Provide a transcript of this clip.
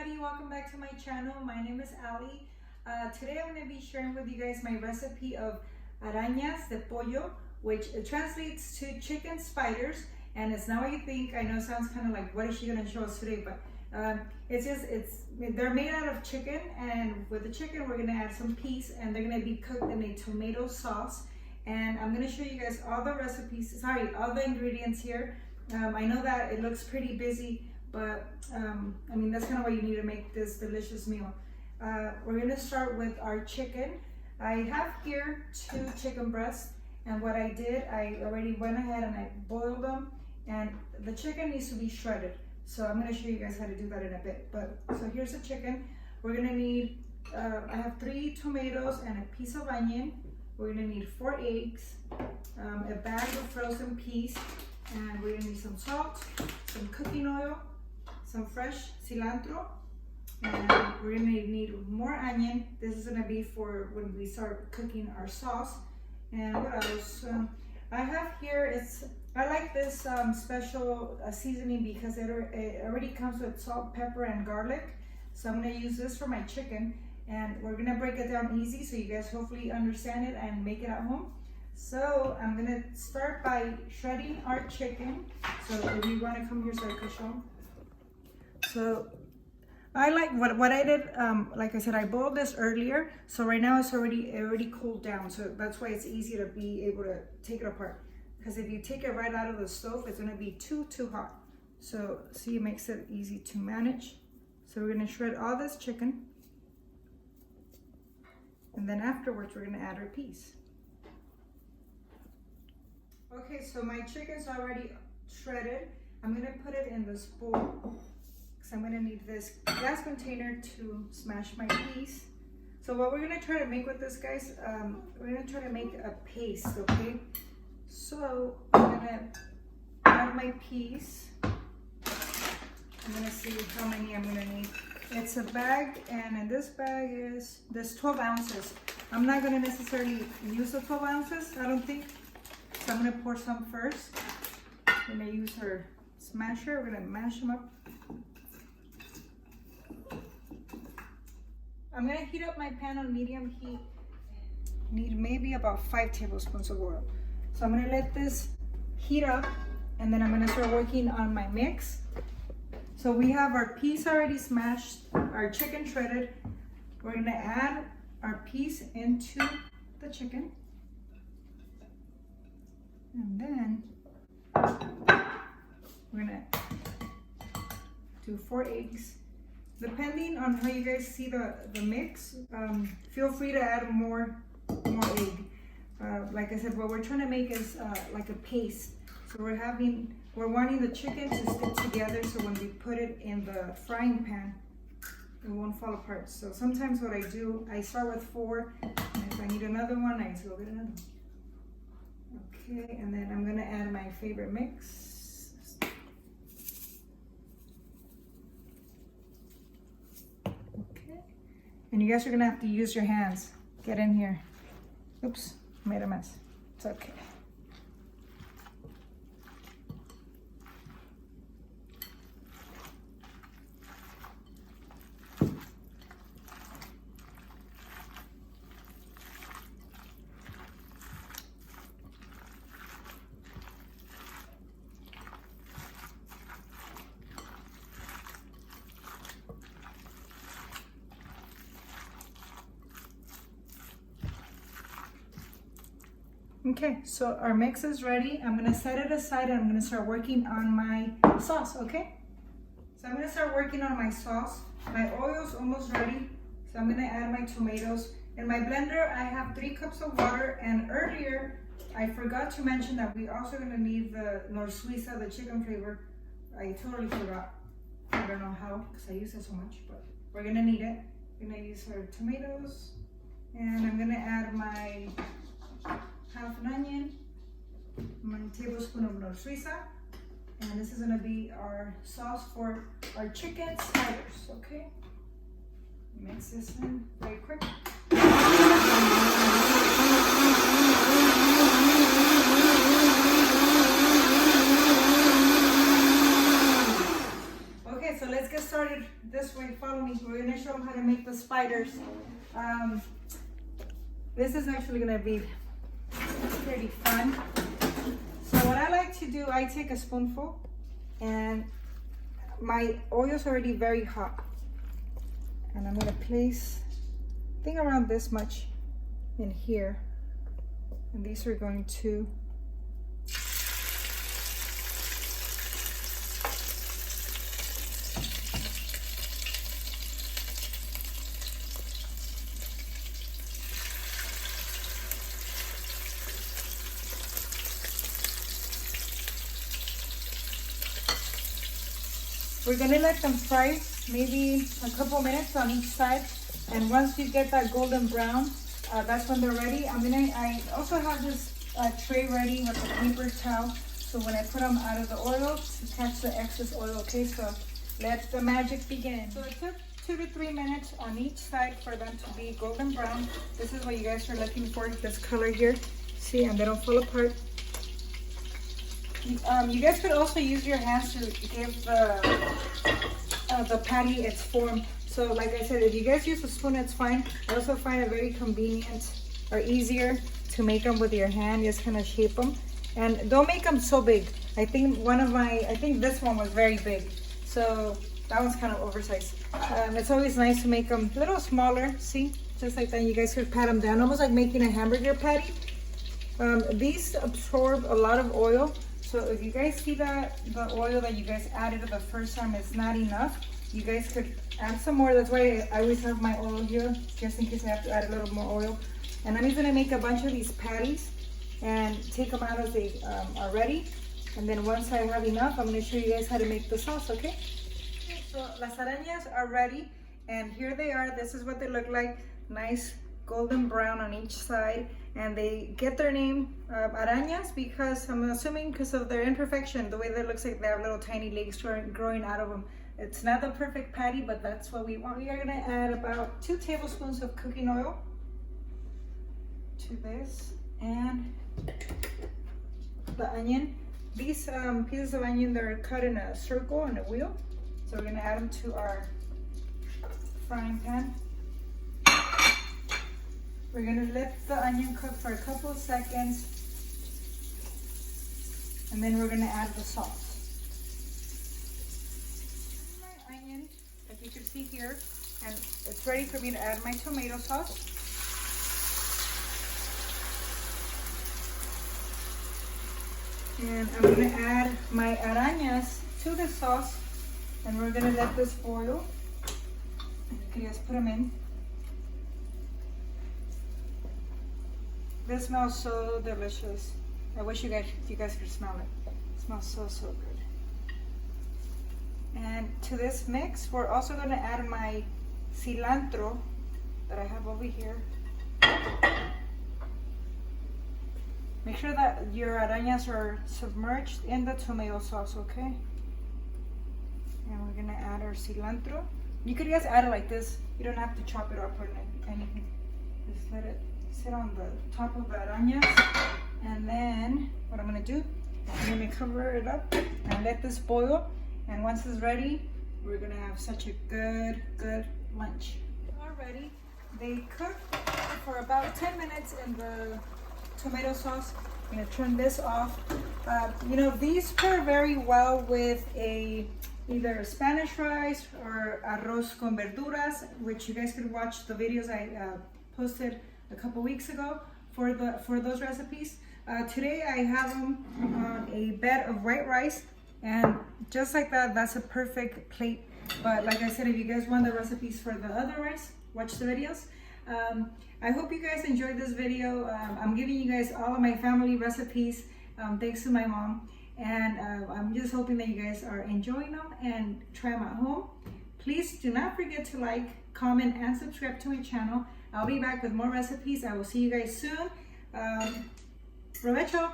everybody, welcome back to my channel. My name is Ali. Today I'm going to be sharing with you guys my recipe of Arañas de Pollo, which translates to chicken spiders, and it's not what you think. I know it sounds kind of like, what is she going to show us today? But they're made out of chicken, and with the chicken we're going to add some peas, and they're going to be cooked in a tomato sauce. And I'm going to show you guys all the all the ingredients here. I know that it looks pretty busy, but I mean, that's kind of what you need to make this delicious meal. We're going to start with our chicken. I have here 2 chicken breasts, and what I did, I already went ahead and I boiled them, and the chicken needs to be shredded. So I'm going to show you guys how to do that in a bit. But so here's the chicken. We're going to need, I have 3 tomatoes and a piece of onion. We're going to need 4 eggs, a bag of frozen peas, and we're going to need some salt, some cooking oil, some fresh cilantro, and we're going to need more onion. This is going to be for when we start cooking our sauce. And what else? I have here, I like this special seasoning because it already comes with salt, pepper, and garlic. So I'm going to use this for my chicken, and we're going to break it down easy so you guys hopefully understand it and make it at home. So I'm going to start by shredding our chicken. So if you want to come here so I can show them. So I like what I did, like I said, I boiled this earlier, so right now it's already cooled down, so that's why it's easy to be able to take it apart. Because if you take it right out of the stove, it's going to be too hot. So see, it makes it easy to manage. So we're going to shred all this chicken, and then afterwards we're going to add our peas. Okay, so my chicken's already shredded. I'm going to put it in this bowl. I'm going to need this glass container to smash my peas. So what we're going to try to make with this, guys, we're going to try to make a paste, okay? So I'm going to add my peas. I'm going to see how many I'm going to need. It's a bag, and in this bag there's 12 ounces. I'm not going to necessarily use the 12 ounces, I don't think. So I'm going to pour some first. I'm going to use our smasher. We're going to mash them up. I'm going to heat up my pan on medium heat. Need maybe about 5 tablespoons of oil. So I'm going to let this heat up, and then I'm going to start working on my mix. So we have our peas already smashed, our chicken shredded. We're going to add our peas into the chicken. And then we're going to do 4 eggs. Depending on how you guys see the mix, feel free to add more egg. Like I said, what we're trying to make is like a paste. So we're wanting the chicken to stick together, so when we put it in the frying pan, it won't fall apart. So sometimes what I do, I start with 4, and if I need another one, I just go get another one. Okay, and then I'm gonna add my favorite mix. And you guys are gonna have to use your hands. Get in here. Oops, made a mess. It's okay. Okay, so our mix is ready. I'm gonna set it aside, and I'm gonna start working on my sauce, okay? So I'm gonna start working on my sauce. My oil's almost ready, so I'm gonna add my tomatoes. In my blender, I have 3 cups of water, and earlier, I forgot to mention that we also gonna need the Knorr, the chicken flavor. I totally forgot. I don't know how, because I use it so much, but we're gonna need it. I'm gonna use our tomatoes, and I'm gonna add my half an onion, 1 tablespoon of Knorr, and this is going to be our sauce for our chicken sliders, okay? Mix this in very quick. Okay, so let's get started it this way. Follow me. We're gonna show them how to make the spiders. This is actually gonna be pretty fun. So what I like to do, I take a spoonful, and my oil's already very hot. And I'm gonna place, I think around this much in here. And these are going to we're gonna let them fry maybe a couple minutes on each side, and once you get that golden brown, that's when they're ready. I also have this tray ready with a paper towel, so when I put them out of the oil to catch the excess oil. Okay, so let the magic begin. So it took 2 to 3 minutes on each side for them to be golden brown. This is what you guys are looking for, this color here. See, and they don't fall apart. You guys could also use your hands to give the patty its form. So like I said, if you guys use a spoon, it's fine. I also find it very convenient or easier to make them with your hand. Just kind of shape them, and don't make them so big. I think this one was very big, so that one's kind of oversized. It's always nice to make them a little smaller. See, just like that. You guys could pat them down, almost like making a hamburger patty. These absorb a lot of oil. So if you guys see that the oil that you guys added the first time is not enough, you guys could add some more. That's why I always have my oil here, just in case I have to add a little more oil. And I'm just gonna make a bunch of these patties and take them out as they are ready. And then once I have enough, I'm gonna show you guys how to make the sauce, okay? So las arañas are ready, and here they are. This is what they look like. Nice golden brown on each side. And they get their name arañas because I'm assuming because of their imperfection, the way that it looks like they have little tiny legs growing out of them. It's not the perfect patty, but that's what we want. We are gonna add about 2 tablespoons of cooking oil to this, and the onion. These pieces of onion, they're cut in a circle on a wheel. So we're gonna add them to our frying pan. We're gonna let the onion cook for a couple of seconds, and then we're gonna add the sauce. My onion, as you can see here, and it's ready for me to add my tomato sauce. And I'm gonna add my arañas to the sauce, and we're gonna let this boil. You can just put them in. This smells so delicious. I wish you guys could smell it. It smells so good. And to this mix, we're also going to add my cilantro that I have over here. Make sure that your arañas are submerged in the tomato sauce, okay? And we're going to add our cilantro. You could just add it like this. You don't have to chop it up or anything. Just let it sit on the top of the arañas. And then what I'm gonna do, I'm gonna cover it up and let this boil. And once it's ready, we're gonna have such a good lunch. Already, they cook for about 10 minutes in the tomato sauce. I'm gonna turn this off. You know, these pair very well with either a Spanish rice or arroz con verduras, which you guys could watch the videos I posted a couple weeks ago for those recipes. Today I have them on a bed of white rice, and just like that, that's a perfect plate. But like I said, if you guys want the recipes for the other rice, watch the videos. I hope you guys enjoyed this video. I'm giving you guys all of my family recipes thanks to my mom, and I'm just hoping that you guys are enjoying them and try them at home. Please do not forget to like, comment, and subscribe to my channel. I'll be back with more recipes. I will see you guys soon. Provecho!